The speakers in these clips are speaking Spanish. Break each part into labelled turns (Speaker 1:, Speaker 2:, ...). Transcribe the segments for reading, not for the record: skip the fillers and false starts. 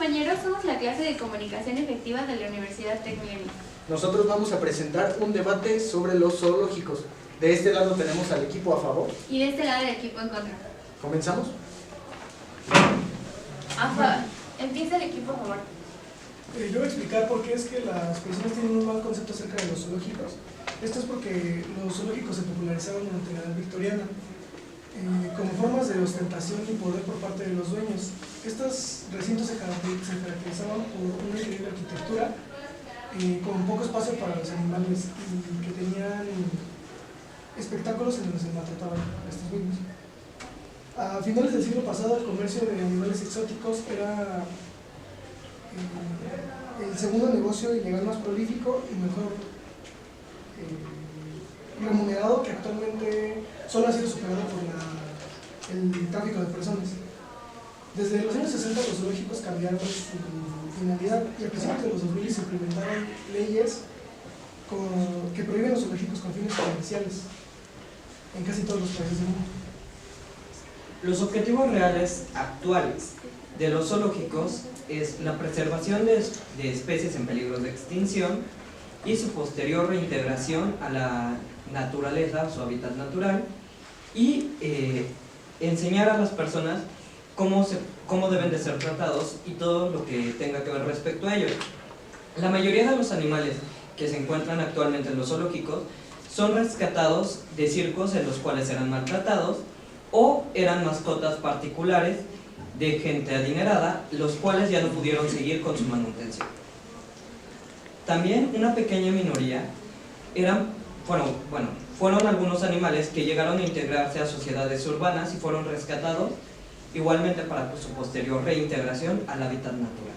Speaker 1: compañeros, somos la clase de comunicación efectiva de la Universidad Tec Milenio.
Speaker 2: Nosotros vamos a presentar un debate sobre los zoológicos. De este lado tenemos al equipo a favor.
Speaker 1: Y de este lado el equipo en contra.
Speaker 2: ¿Comenzamos?
Speaker 1: Empieza el equipo a favor.
Speaker 3: Yo voy a explicar por qué es que las personas tienen un mal concepto acerca de los zoológicos. Esto es porque los zoológicos se popularizaron durante la edad victoriana como formas de ostentación y poder por parte de los dueños. Estos recintos se caracterizaban por una increíble arquitectura, con poco espacio para los animales y que tenían espectáculos en donde se maltrataban a estos mismos. A finales del siglo pasado, el comercio de animales exóticos era el segundo negocio ilegal más prolífico y mejor remunerado, que actualmente solo ha sido superado por el tráfico de personas. Desde los años 60 los zoológicos cambiaron su finalidad y a principios de los 2000 se implementaron leyes que prohíben los zoológicos con fines comerciales en casi todos los países del mundo.
Speaker 4: Los objetivos reales actuales de los zoológicos es la preservación de especies en peligro de extinción y su posterior reintegración a la naturaleza, su hábitat natural, y enseñar a las personas cómo deben de ser tratados y todo lo que tenga que ver respecto a ello. La mayoría de los animales que se encuentran actualmente en los zoológicos son rescatados de circos en los cuales eran maltratados o eran mascotas particulares de gente adinerada, los cuales ya no pudieron seguir con su manutención. También una pequeña minoría fueron algunos animales que llegaron a integrarse a sociedades urbanas y fueron rescatados igualmente para su posterior reintegración al hábitat natural.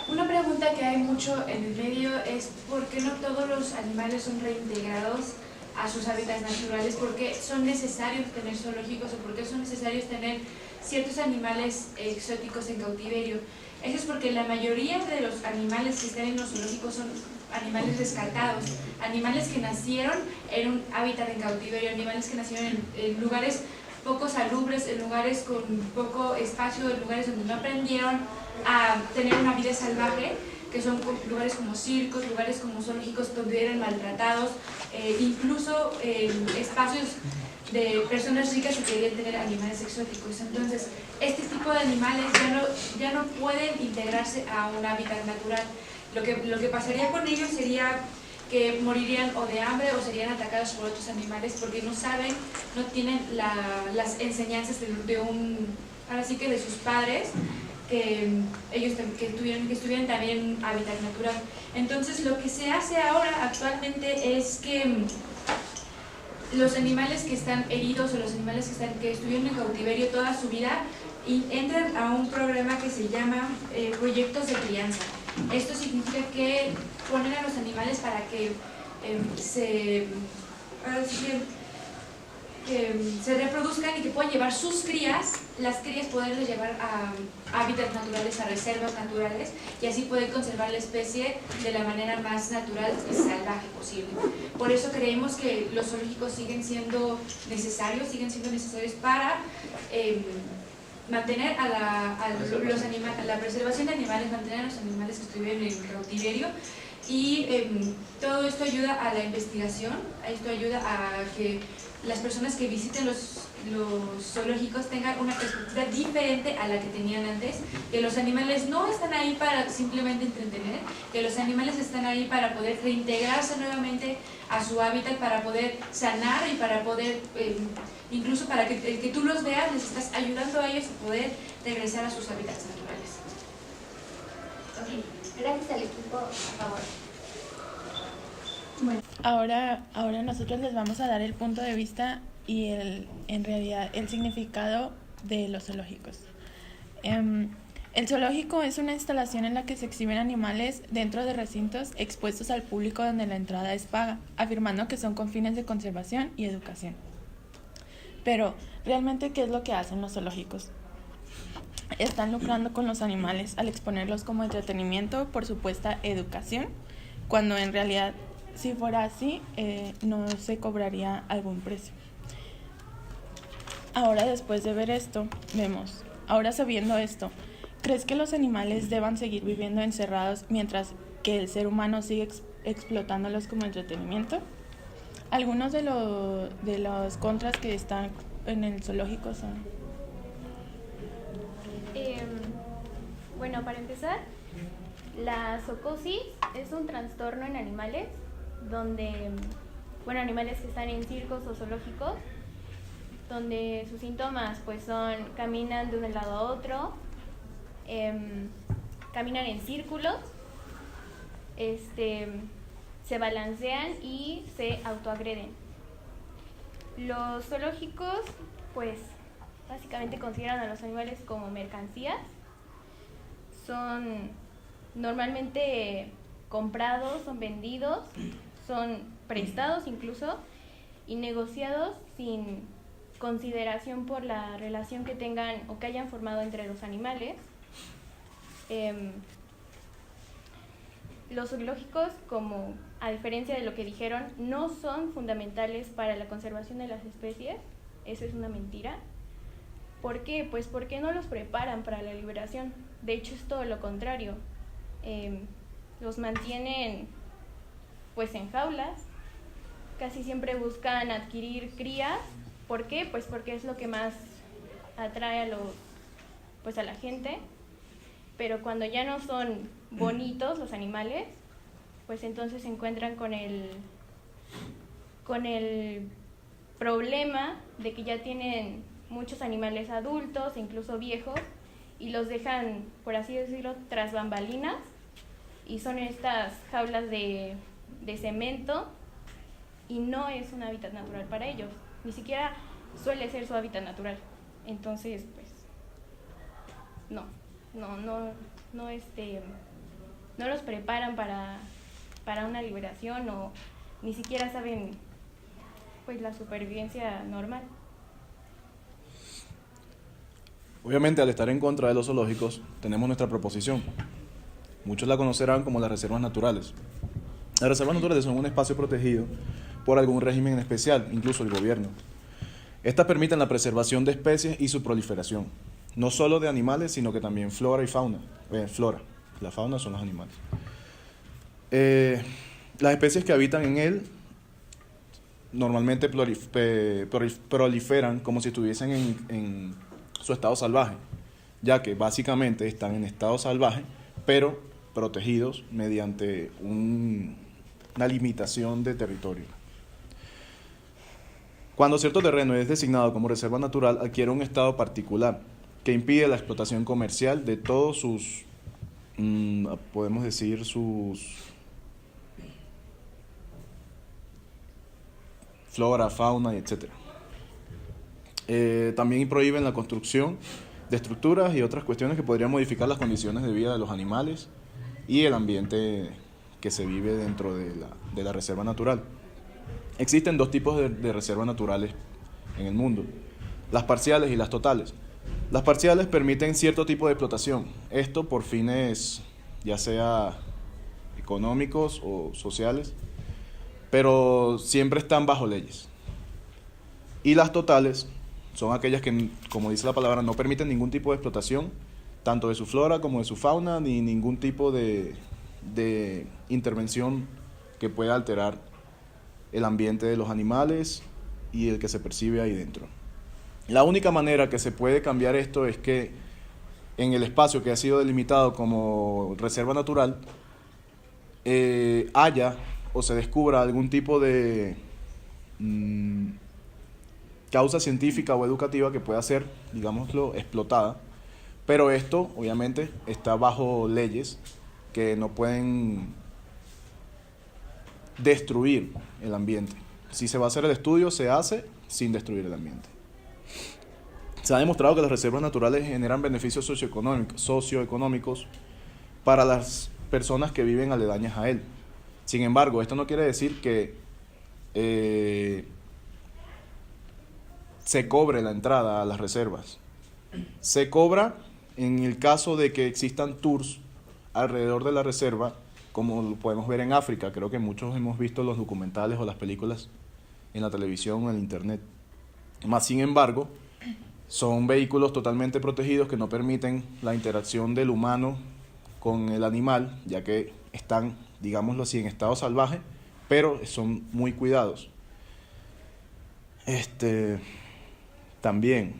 Speaker 1: Una pregunta que hay mucho en el medio es ¿por qué no todos los animales son reintegrados a sus hábitats naturales? ¿Por qué son necesarios tener zoológicos o por qué son necesarios tener ciertos animales exóticos en cautiverio? Eso es porque la mayoría de los animales que están en los zoológicos son animales rescatados, animales que nacieron en un hábitat en cautiverio, animales que nacieron en lugares poco salubres, en lugares con poco espacio, en lugares donde no aprendieron a tener una vida salvaje, que son lugares como circos, lugares como zoológicos donde eran maltratados, incluso espacios de personas ricas que querían tener animales exóticos. Entonces, este tipo de animales ya no pueden integrarse a un hábitat natural. Lo que pasaría con ellos sería que morirían o de hambre o serían atacados por otros animales porque no saben, no tienen las enseñanzas de sus padres, que estuvieran también en un hábitat natural. Entonces lo que se hace ahora actualmente es que los animales que están heridos o los animales que estuvieron en cautiverio toda su vida entran a un programa que se llama proyectos de crianza. Esto significa que ponen a los animales para que se reproduzcan y que puedan llevar sus crías, las crías poderles llevar a hábitats naturales, a reservas naturales, y así poder conservar la especie de la manera más natural y salvaje posible. Por eso creemos que los zoológicos siguen siendo necesarios para mantener la preservación de animales, mantener a los animales que estuvieron en cautiverio, y todo esto ayuda a la investigación, esto ayuda a que las personas que visiten los zoológicos tengan una perspectiva diferente a la que tenían antes, que los animales no están ahí para simplemente entretener, que los animales están ahí para poder reintegrarse nuevamente a su hábitat, para poder sanar y para poder, incluso para que tú los veas, les estás ayudando a ellos a poder regresar a sus hábitats naturales. Ok, gracias al equipo a favor.
Speaker 5: Bueno, ahora nosotros les vamos a dar el punto de vista y en realidad el significado de los zoológicos. El zoológico es una instalación en la que se exhiben animales dentro de recintos expuestos al público donde la entrada es paga, afirmando que son con fines de conservación y educación. Pero, ¿realmente qué es lo que hacen los zoológicos? Están lucrando con los animales al exponerlos como entretenimiento por supuesta educación, cuando en realidad, si fuera así, no se cobraría algún precio. Ahora, después de ver esto, ahora sabiendo esto, ¿crees que los animales deban seguir viviendo encerrados mientras que el ser humano sigue explotándolos como entretenimiento? Algunos de los contras que están en el zoológico son...
Speaker 6: Bueno, para empezar, la zoocosis es un trastorno en animales donde, bueno, animales que están en circos o zoológicos, donde sus síntomas pues son caminan de un lado a otro, caminan en círculos, se balancean y se autoagreden. Los zoológicos pues básicamente consideran a los animales como mercancías. Son normalmente comprados, son vendidos, son prestados incluso y negociados sin consideración por la relación que tengan o que hayan formado entre los animales. Los zoológicos, como a diferencia de lo que dijeron, no son fundamentales para la conservación de las especies. Eso es una mentira. ¿Por qué? Pues porque no los preparan para la liberación. De hecho, es todo lo contrario. Los mantienen pues en jaulas. Casi siempre buscan adquirir crías. ¿Por qué? Pues porque es lo que más atrae a la gente. Pero cuando ya no son bonitos los animales, pues entonces se encuentran con el problema de que ya tienen muchos animales adultos, incluso viejos, y los dejan, por así decirlo, tras bambalinas, y son estas jaulas de cemento, y no es un hábitat natural para ellos, ni siquiera suele ser su hábitat natural. Entonces, pues, no los preparan para una liberación, o ni siquiera saben pues la supervivencia normal.
Speaker 7: Obviamente, al estar en contra de los zoológicos, tenemos nuestra proposición. Muchos la conocerán como las reservas naturales. Las reservas naturales son un espacio protegido por algún régimen en especial, incluso el gobierno. Estas permiten la preservación de especies y su proliferación, no solo de animales, sino que también flora y fauna. Flora, la fauna son los animales. Las especies que habitan en él normalmente proliferan como si estuviesen en su estado salvaje, ya que básicamente están en estado salvaje, pero protegidos mediante una limitación de territorio. Cuando cierto terreno es designado como reserva natural, adquiere un estado particular que impide la explotación comercial de todos sus, podemos decir, sus flora, fauna, etc. También prohíben la construcción de estructuras y otras cuestiones que podrían modificar las condiciones de vida de los animales y el ambiente que se vive dentro de la reserva natural. Existen dos tipos de reservas naturales en el mundo: las parciales y las totales. Las parciales permiten cierto tipo de explotación, esto por fines ya sea económicos o sociales, pero siempre están bajo leyes. Y las totales son aquellas que, como dice la palabra, no permiten ningún tipo de explotación, tanto de su flora como de su fauna, ni ningún tipo de intervención que pueda alterar el ambiente de los animales y el que se percibe ahí dentro. La única manera que se puede cambiar esto es que en el espacio que ha sido delimitado como reserva natural haya o se descubra algún tipo de causa científica o educativa que pueda ser, digámoslo, explotada, pero esto obviamente está bajo leyes que no pueden destruir el ambiente. Si se va a hacer el estudio, se hace sin destruir el ambiente. Se ha demostrado que las reservas naturales generan beneficios socioeconómicos para las personas que viven aledañas a él. Sin embargo, esto no quiere decir que se cobre la entrada a las reservas. Se cobra en el caso de que existan tours alrededor de la reserva, como lo podemos ver en África. Creo que muchos hemos visto los documentales o las películas en la televisión o en el internet. Más sin embargo, Son vehículos totalmente protegidos que no permiten la interacción del humano con el animal, ya que están, digámoslo así, en estado salvaje, pero son muy cuidados. También,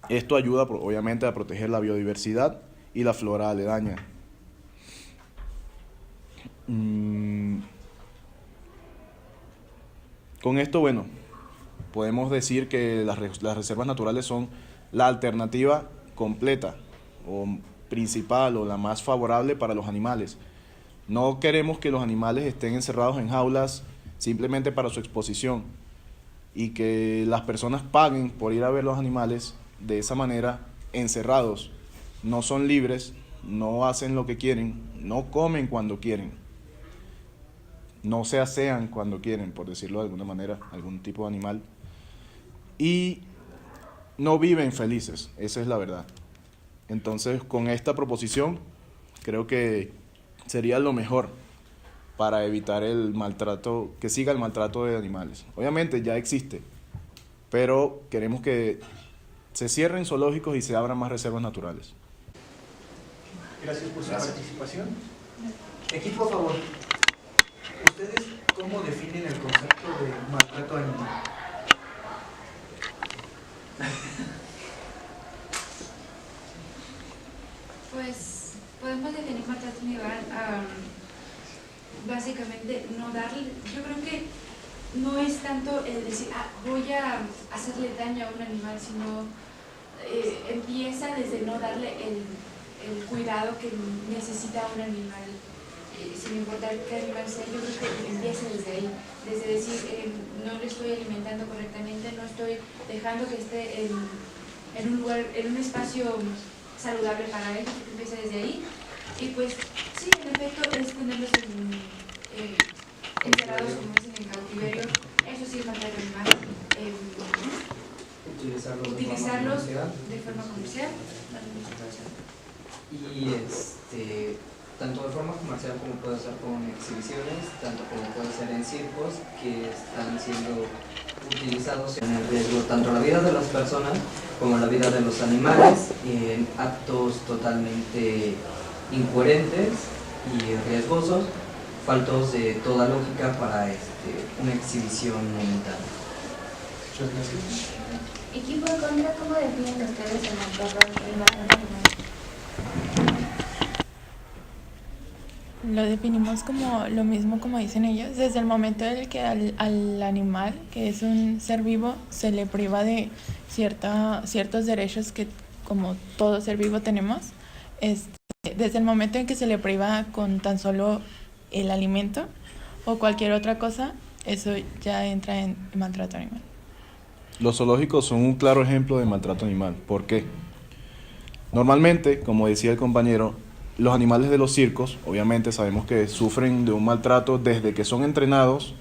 Speaker 7: esto ayuda obviamente a proteger la biodiversidad y la flora aledaña. Con esto, bueno, podemos decir que las reservas naturales son la alternativa completa o principal o la más favorable para los animales. No queremos que los animales estén encerrados en jaulas simplemente para su exposición y que las personas paguen por ir a ver los animales de esa manera encerrados. No son libres, no hacen lo que quieren, no comen cuando quieren, no se asean cuando quieren, por decirlo de alguna manera, algún tipo de animal, y no viven felices, esa es la verdad. Entonces, con esta proposición, creo que sería lo mejor para evitar el maltrato, que siga el maltrato de animales. Obviamente ya existe, pero queremos que se cierren zoológicos y se abran más reservas naturales.
Speaker 2: Gracias por su participación. Equipo a favor. ¿Ustedes cómo definen el concepto de maltrato animal?
Speaker 1: Pues podemos definir maltrato animal básicamente no darle, yo creo que no es tanto el decir voy a hacerle daño a un animal, sino empieza desde no darle el cuidado que necesita un animal, sin importar qué animal sea. Yo creo que empieza desde ahí, desde decir no le estoy alimentando correctamente, no estoy dejando que esté en un lugar, en un espacio saludable para él. Empieza desde ahí. Y pues sí, en efecto es tenerlos encerrados, como dicen, en cautiverio. Eso sí es maltrato animal. Utilizarlos de forma comercial.
Speaker 4: Y tanto de forma comercial como puede ser con exhibiciones, tanto como puede ser en circos, que están siendo utilizados en el riesgo tanto la vida de las personas como la vida de los animales, en actos totalmente incoherentes y riesgosos, faltos de toda lógica para una exhibición momentánea.
Speaker 2: Muchas gracias.
Speaker 8: Equipo de contra, ¿cómo definen ustedes el maltrato animal?
Speaker 5: Lo definimos como lo mismo como dicen ellos, desde el momento en el que al animal, que es un ser vivo, se le priva de ciertos derechos que como todo ser vivo tenemos, desde el momento en que se le priva con tan solo el alimento o cualquier otra cosa, eso ya entra en maltrato animal.
Speaker 7: Los zoológicos son un claro ejemplo de maltrato animal. ¿Por qué? Normalmente, como decía el compañero, los animales de los circos, obviamente sabemos que sufren de un maltrato desde que son entrenados,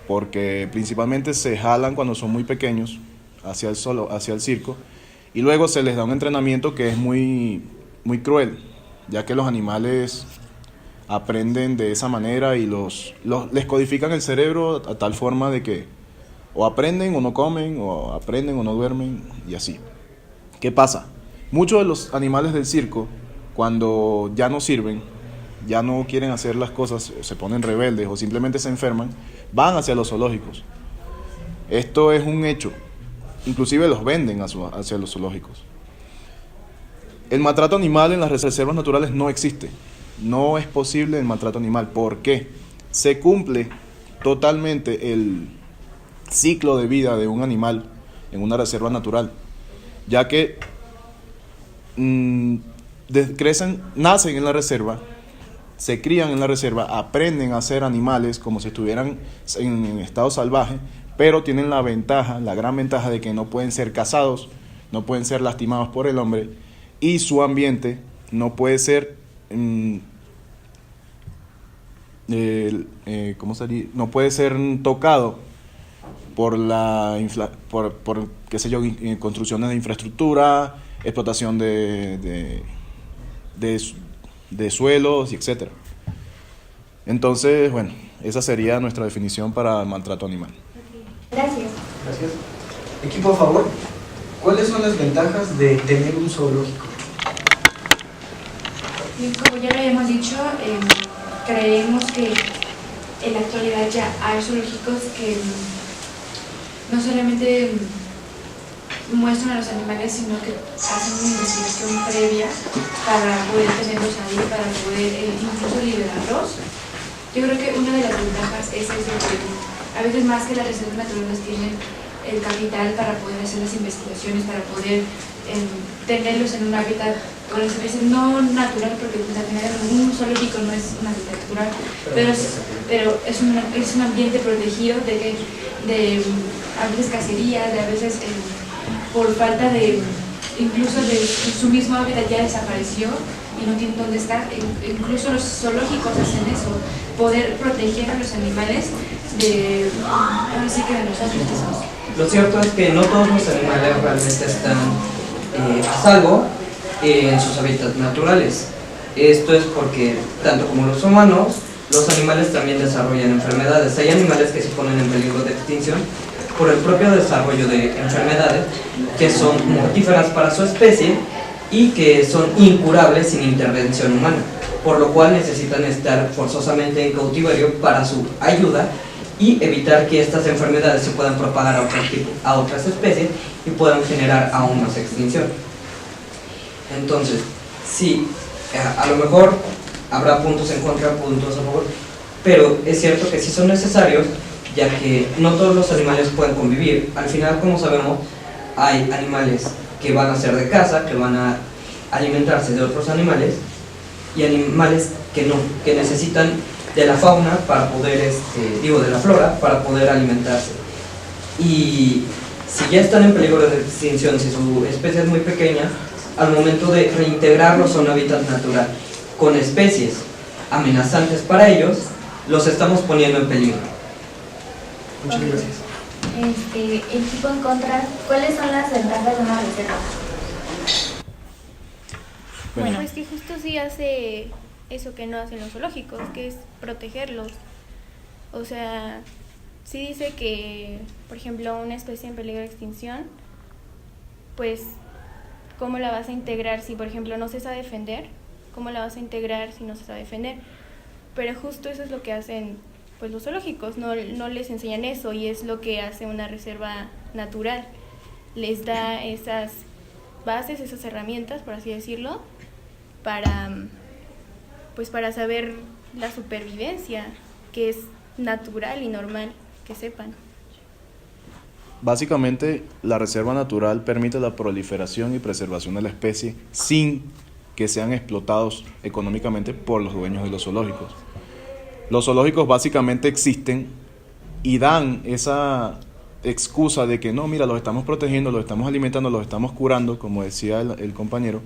Speaker 7: porque principalmente se jalan cuando son muy pequeños hacia el circo, y luego se les da un entrenamiento que es muy, muy cruel, ya que los animales aprenden de esa manera y les codifican el cerebro a tal forma de que o aprenden o no comen, o aprenden o no duermen, y así. ¿Qué pasa? Muchos de los animales del circo, cuando ya no sirven, ya no quieren hacer las cosas, o se ponen rebeldes o simplemente se enferman, van hacia los zoológicos. Esto es un hecho. Inclusive los venden hacia los zoológicos. El maltrato animal en las reservas naturales no existe. No es posible el maltrato animal. ¿Por qué? Se cumple totalmente el ciclo de vida de un animal en una reserva natural, ya que nacen en la reserva, se crían en la reserva, aprenden a ser animales como si estuvieran en estado salvaje, pero tienen la gran ventaja de que no pueden ser cazados, no pueden ser lastimados por el hombre, y su ambiente no puede ser no puede ser tocado por qué sé yo, construcciones de infraestructura, explotación de suelos, etc. Entonces, bueno, esa sería nuestra definición para maltrato animal.
Speaker 8: Gracias.
Speaker 2: Gracias. Equipo a favor. ¿Cuáles son las ventajas de tener un zoológico?
Speaker 1: Bien, como ya lo habíamos dicho, creemos que en la actualidad ya hay zoológicos que no solamente muestran a los animales, sino que hacen una investigación previa para poder tenerlos ahí, para poder incluso liberarlos. Yo creo que una de las ventajas es eso, que a veces más que las reservas naturales tienen el capital para poder hacer las investigaciones, para poder tenerlos en un hábitat, por eso dicen no natural, porque pues, al final un zoológico no es un hábitat natural, pero es un ambiente protegido de a veces cacería, de a veces por falta de, incluso de su mismo hábitat ya desapareció y no tienen dónde estar. Incluso los zoológicos hacen eso, poder proteger a los animales de, ahora sí que de nosotros mismos.
Speaker 4: Lo cierto es que no todos los animales realmente están a salvo en sus hábitats naturales. Esto es porque, tanto como los humanos, los animales también desarrollan enfermedades. Hay animales que se ponen en peligro de extinción por el propio desarrollo de enfermedades que son mortíferas para su especie y que son incurables sin intervención humana, por lo cual necesitan estar forzosamente en cautiverio para su ayuda y evitar que estas enfermedades se puedan propagar a otras especies y puedan generar aún más extinción. Entonces, sí, a lo mejor habrá puntos en contra, puntos a favor, pero es cierto que sí son necesarios, ya que no todos los animales pueden convivir. Al final, como sabemos, hay animales que van a ser de caza, que van a alimentarse de otros animales, y animales que no, que necesitan de la fauna para poder, de la flora, para poder alimentarse. Y si ya están en peligro de extinción, si su especie es muy pequeña, al momento de reintegrarlos a un hábitat natural con especies amenazantes para ellos, los estamos poniendo en peligro.
Speaker 2: Muchas gracias.
Speaker 8: Equipo en contra, ¿cuáles son las ventajas de una reserva?
Speaker 5: Bueno.
Speaker 6: Pues que justo sí hace eso que no hacen los zoológicos, que es protegerlos. O sea, sí dice que, por ejemplo, una especie en peligro de extinción, pues, ¿cómo la vas a integrar si, por ejemplo, no se sabe defender? ¿Cómo la vas a integrar si no se sabe defender? Pero justo eso es lo que hacen pues los zoológicos, no les enseñan eso, y es lo que hace una reserva natural. Les da esas bases, esas herramientas, por así decirlo, para saber la supervivencia, que es natural y normal que sepan.
Speaker 7: Básicamente, la reserva natural permite la proliferación y preservación de la especie sin que sean explotados económicamente por los dueños de los zoológicos. Los zoológicos básicamente existen y dan esa excusa de que no, mira, los estamos protegiendo, los estamos alimentando, los estamos curando, como decía el compañero,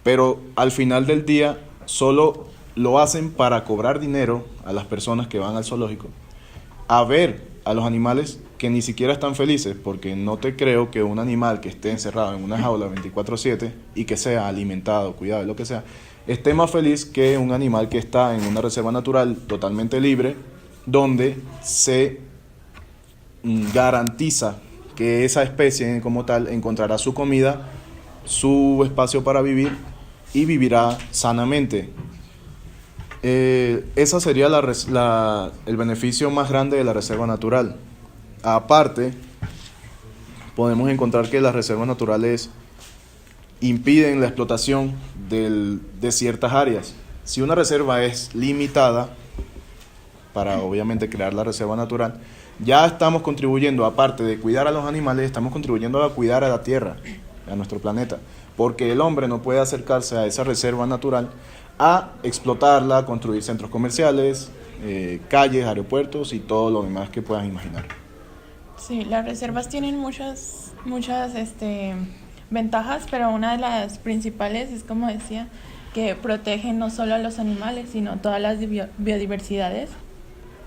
Speaker 7: pero al final del día solo lo hacen para cobrar dinero a las personas que van al zoológico, a ver a los animales que ni siquiera están felices, porque no te creo que un animal que esté encerrado en una jaula 24/7 y que sea alimentado, cuidado, lo que sea, esté más feliz que un animal que está en una reserva natural totalmente libre, donde se garantiza que esa especie como tal encontrará su comida, su espacio para vivir y vivirá sanamente. Esa sería el beneficio más grande de la reserva natural. Aparte, podemos encontrar que las reservas naturales impiden la explotación de ciertas áreas. Si una reserva es limitada, para obviamente crear la reserva natural, ya estamos contribuyendo, aparte de cuidar a los animales, estamos contribuyendo a cuidar a la tierra, a nuestro planeta, porque el hombre no puede acercarse a esa reserva natural a explotarla, construir centros comerciales, calles, aeropuertos y todo lo demás que puedas imaginar.
Speaker 5: Sí, las reservas tienen muchas ventajas, pero una de las principales es, como decía, que protegen no solo a los animales, sino todas las biodiversidades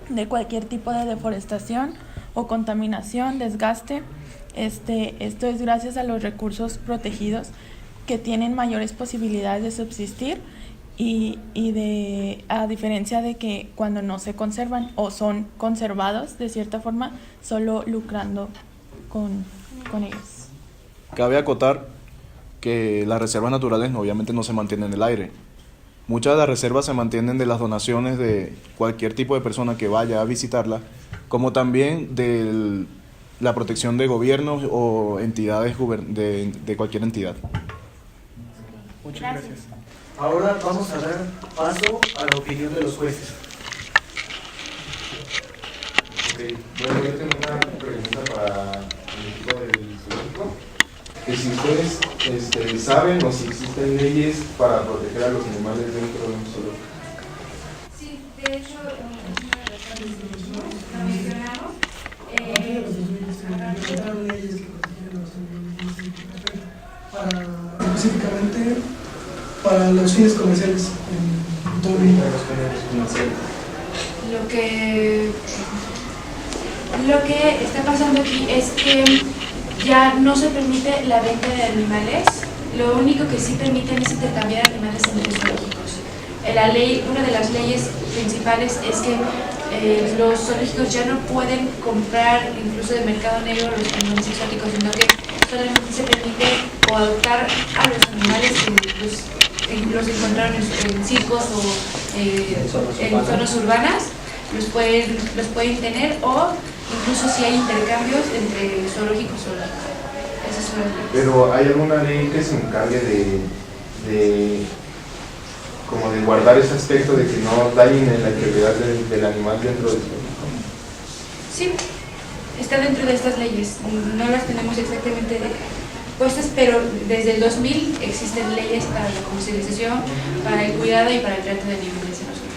Speaker 5: de cualquier tipo de deforestación o contaminación, desgaste. Esto es gracias a los recursos protegidos, que tienen mayores posibilidades de subsistir a diferencia de que cuando no se conservan o son conservados de cierta forma, solo lucrando con ellos.
Speaker 7: Cabe acotar que las reservas naturales obviamente no se mantienen en el aire. Muchas de las reservas se mantienen de las donaciones de cualquier tipo de persona que vaya a visitarla, como también de la protección de gobiernos o entidades de cualquier entidad.
Speaker 2: Muchas gracias. Ahora vamos a dar paso a la opinión de los jueces.
Speaker 9: Okay. Bueno, yo tengo una pregunta para el equipo del zoológico. Que si ustedes saben o si existen leyes para proteger a los animales dentro de un zoológico.
Speaker 1: Sí, de hecho, una de las cosas que lo mencionamos.
Speaker 3: Específicamente para los fines comerciales en todo el mundo.
Speaker 1: Lo que está pasando aquí es que ya no se permite la venta de animales. Lo único que sí permiten es intercambiar animales entre zoológicos. La ley, una de las leyes principales es que los zoológicos ya no pueden comprar incluso de mercado negro los animales exóticos, sino que solamente se permite o adoptar a los animales que los encontraron en circos o en zonas urbanas, los pueden tener, o incluso si hay intercambios entre zoológicos y zoológicos. Eso es una ley.
Speaker 9: Pero ¿hay alguna ley que se encargue como de guardar ese aspecto de que no dañen la integridad del animal dentro del zoológico?
Speaker 1: Sí, está dentro de estas leyes. No las tenemos exactamente puestas, pero desde el 2000 existen leyes para la comercialización, para el cuidado y para el trato de animales en los zoológicos.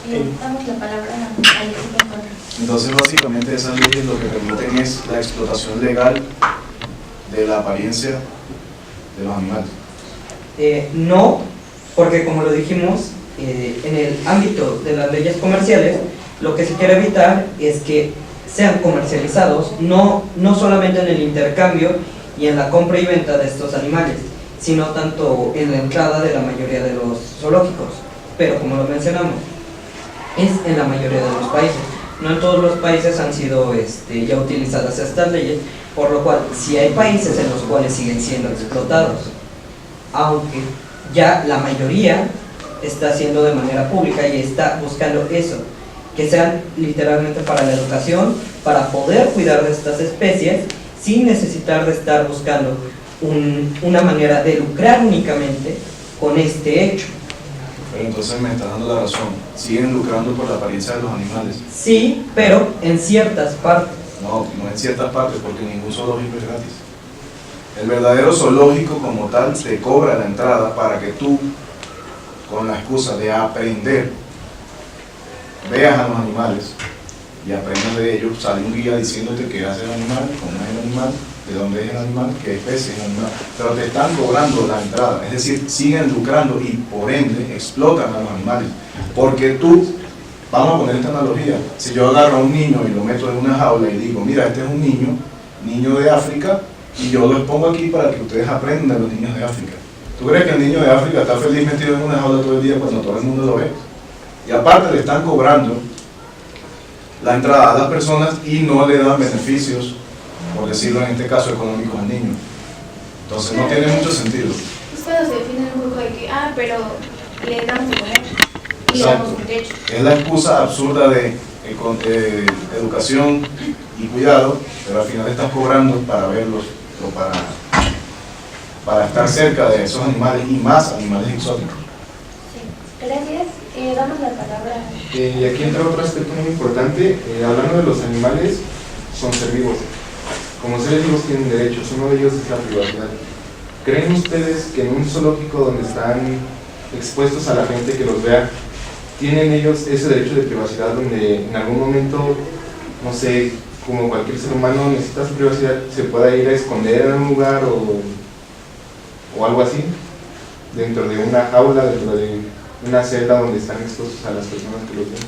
Speaker 8: Y damos la palabra al equipo en contra.
Speaker 7: Entonces, básicamente, esas leyes lo que permiten es la explotación legal de la apariencia de los animales.
Speaker 4: No, porque como lo dijimos, en el ámbito de las leyes comerciales, lo que se quiere evitar es que sean comercializados, no solamente en el intercambio y en la compra y venta de estos animales, sino tanto en la entrada de la mayoría de los zoológicos. Pero como lo mencionamos, es en la mayoría de los países. No en todos los países han sido ya utilizadas estas leyes, por lo cual sí hay países en los cuales siguen siendo explotados, aunque ya la mayoría está haciendo de manera pública y está buscando eso, que sean literalmente para la educación, para poder cuidar de estas especies sin necesitar de estar buscando una manera de lucrar únicamente con este hecho.
Speaker 7: Pero entonces me está dando la razón, siguen lucrando por la apariencia de los animales.
Speaker 4: Sí, pero en ciertas partes.
Speaker 7: No en ciertas partes, porque ningún zoológico es gratis. El verdadero zoológico como tal te cobra la entrada para que tú, con la excusa de aprender, veas a los animales y aprendas de ellos. Sale un guía diciéndote qué hace el animal, cómo es el animal, de dónde es el animal, qué especie es el animal, pero te están cobrando la entrada, es decir, siguen lucrando y por ende explotan a los animales, porque tú, vamos a poner esta analogía, si yo agarro a un niño y lo meto en una jaula y digo, mira, este es un niño de África, y yo lo expongo aquí para que ustedes aprendan de los niños de África. ¿Tú crees que el niño de África está feliz metido en una jaula todo el día cuando todo el mundo lo ve? Y aparte le están cobrando la entrada a las personas y no le dan beneficios, por decirlo en este caso económicos al niño. Entonces no tiene mucho sentido.
Speaker 6: Es cuando se define un poco de que, pero le damos de comer y le damos un techo.
Speaker 7: Es la excusa absurda de educación y cuidado, pero al final están cobrando para verlos o para estar cerca de esos animales y más animales exóticos.
Speaker 8: Sí. Gracias. Damos la palabra.
Speaker 9: Y aquí entra otro aspecto muy importante, hablando de los animales, son ser vivos. Como seres vivos tienen derechos, uno de ellos es la privacidad. ¿Creen ustedes que en un zoológico donde están expuestos a la gente que los vea, tienen ellos ese derecho de privacidad donde en algún momento, no sé, como cualquier ser humano necesita su privacidad, se pueda ir a esconder en un lugar o algo así, dentro de una jaula, dentro de una celda donde están expuestos a las personas que los ven?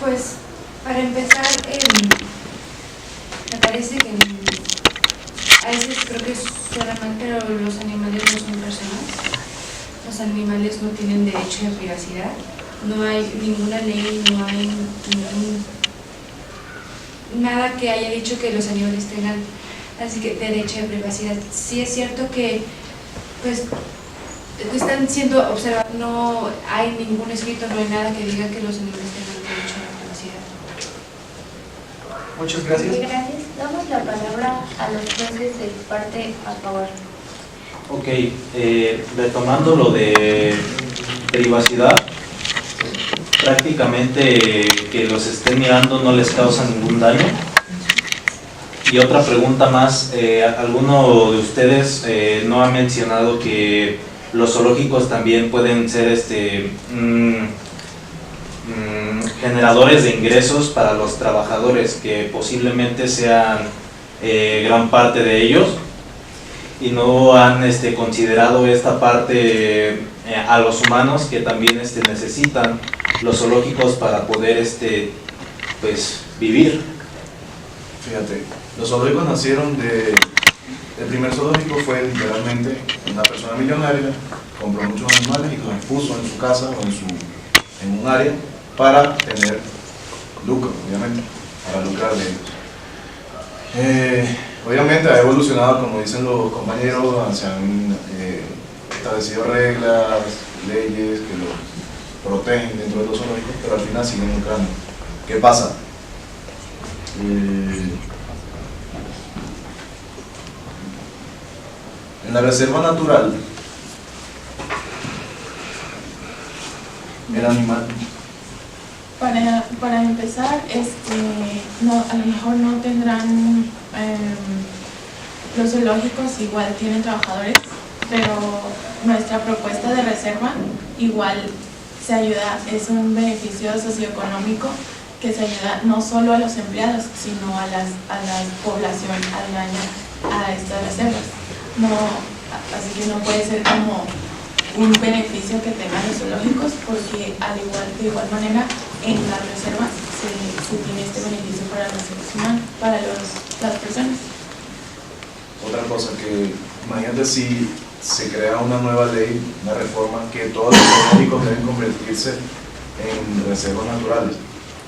Speaker 1: Pues, para empezar, me parece que a veces creo que suena mal, pero los animales no son personas. Los animales no tienen derecho de privacidad. No hay ninguna ley, no hay nada que haya dicho que los animales tengan así que derecho de privacidad. Sí es cierto que pues están siendo observados, no hay ningún escrito, no hay nada que diga que los animales tengan derecho a la privacidad.
Speaker 2: Muchas gracias.
Speaker 8: Gracias. Damos la palabra a los jueces de parte a favor.
Speaker 10: Ok, retomando lo de privacidad, prácticamente que los estén mirando no les causa ningún daño. Y otra pregunta más, ¿alguno de ustedes no ha mencionado que los zoológicos también pueden ser generadores de ingresos para los trabajadores, que posiblemente sean gran parte de ellos? Y no han considerado esta parte a los humanos que también necesitan los zoológicos para poder pues vivir.
Speaker 7: Fíjate, los zoológicos nacieron el primer zoológico fue literalmente una persona millonaria, compró muchos animales y los expuso en su casa o en un área para tener lucro, obviamente, para lucrar de ellos. Obviamente ha evolucionado, como dicen los compañeros, se han establecido reglas, leyes que los protegen dentro de los zoológicos, pero al final siguen lucrando. ¿Qué pasa? En la reserva natural, el animal...
Speaker 5: Para empezar, no, a lo mejor no tendrán, los zoológicos igual tienen trabajadores, pero nuestra propuesta de reserva igual se ayuda, es un beneficio socioeconómico que se ayuda no solo a los empleados, sino a la población aledaña a estas reservas. No, así que no puede ser como un beneficio que tengan los zoológicos, porque de igual manera en la reserva se tiene este beneficio para los seres humanos, para las personas.
Speaker 7: Otra cosa que, imagínate si se crea una nueva ley, una reforma, que todos los zoológicos deben convertirse en reservas naturales.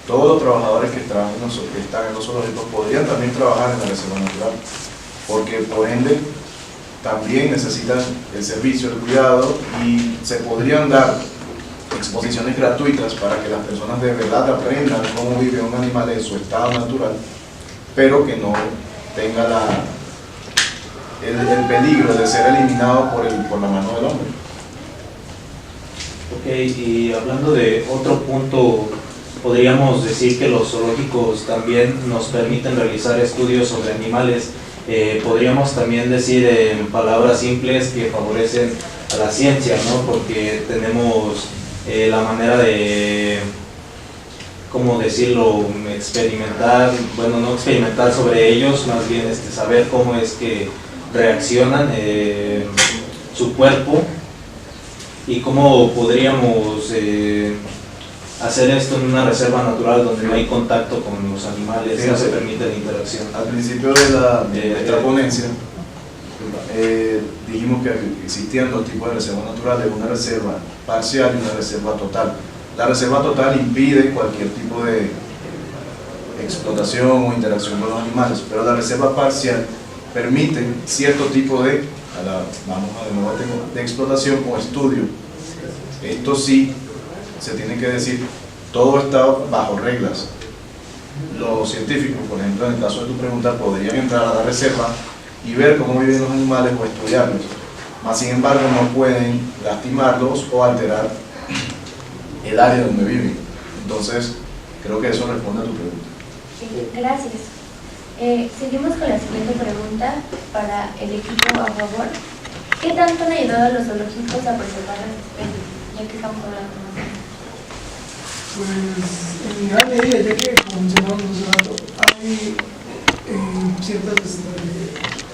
Speaker 7: Todos los trabajadores que están en los zoológicos podrían también trabajar en la reserva natural, porque por ende también necesitan el servicio, el cuidado, y se podrían dar exposiciones gratuitas para que las personas de verdad aprendan cómo vive un animal en su estado natural, pero que no tenga el peligro de ser eliminado por la mano del hombre.
Speaker 10: Ok, y hablando de otro punto, podríamos decir que los zoológicos también nos permiten realizar estudios sobre animales. Podríamos también decir en palabras simples que favorecen a la ciencia, ¿no? Porque tenemos la manera de, ¿cómo decirlo?, experimentar, bueno, no experimentar sobre ellos, más bien saber cómo es que reaccionan su cuerpo, y cómo podríamos hacer esto en una reserva natural donde no hay contacto con los animales, sí, no se permite la interacción.
Speaker 7: Al principio de esta ponencia dijimos que existían dos tipos de reservas naturales, una reserva parcial y una reserva total. La reserva total impide cualquier tipo de explotación o interacción con los animales, pero la reserva parcial permite cierto tipo de explotación o estudio. Esto sí se tiene que decir, todo está bajo reglas. Los científicos, por ejemplo, en el caso de tu pregunta, podrían entrar a la reserva y ver cómo viven los animales o estudiarlos, mas sin embargo no pueden lastimarlos o alterar el área donde viven. Entonces, creo que eso responde a tu pregunta.
Speaker 8: Gracias. Seguimos con la siguiente pregunta para el equipo a favor. ¿Qué tanto han ayudado a los zoológicos a preservar las especies? Ya que estamos hablando más.
Speaker 3: Pues en gran medida, ya que como mencionamos hace rato, hay ciertas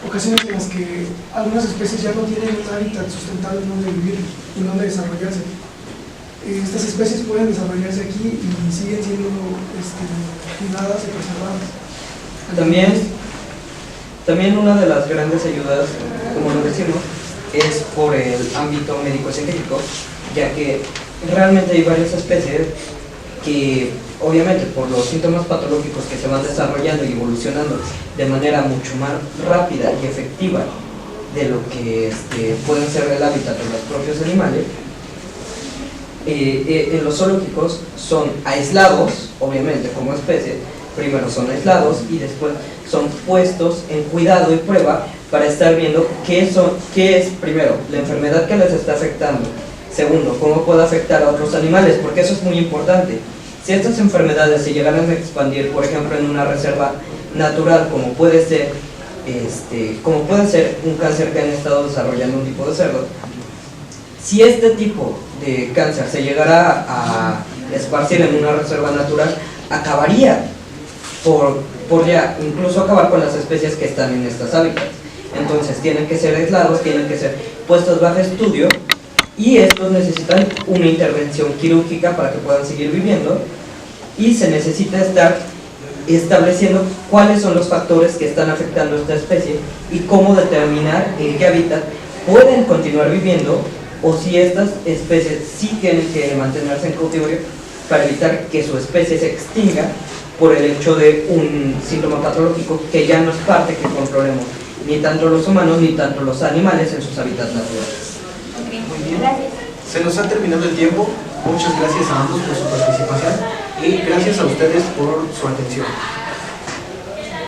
Speaker 3: ocasiones en las que algunas especies ya no tienen un hábitat sustentable en donde vivir y donde desarrollarse. Estas especies pueden desarrollarse aquí y siguen siendo cuidadas y preservadas.
Speaker 4: También una de las grandes ayudas, como lo decimos, es por el ámbito médico-científico, ya que realmente hay varias especies que obviamente por los síntomas patológicos que se van desarrollando y evolucionando de manera mucho más rápida y efectiva de lo que pueden ser el hábitat de los propios animales, en los zoológicos son aislados, obviamente como especie, primero son aislados y después son puestos en cuidado y prueba para estar viendo qué es primero la enfermedad que les está afectando, segundo, cómo puede afectar a otros animales, porque eso es muy importante. Si estas enfermedades se llegaran a expandir, por ejemplo, en una reserva natural, como puede ser un cáncer que han estado desarrollando un tipo de cerdo, si este tipo de cáncer se llegara a esparcir en una reserva natural, acabaría por ya incluso acabar con las especies que están en estas hábitats. Entonces tienen que ser aislados, tienen que ser puestos bajo estudio, y estos necesitan una intervención quirúrgica para que puedan seguir viviendo, y se necesita estar estableciendo cuáles son los factores que están afectando a esta especie y cómo determinar en qué hábitat pueden continuar viviendo, o si estas especies sí tienen que mantenerse en cautiverio para evitar que su especie se extinga por el hecho de un síntoma patológico que ya no es parte que controlemos ni tanto los humanos ni tanto los animales en sus hábitats naturales.
Speaker 2: Muy bien.
Speaker 8: Gracias.
Speaker 2: Se nos ha terminado el tiempo. Muchas gracias a ambos por su participación y gracias a ustedes por su atención.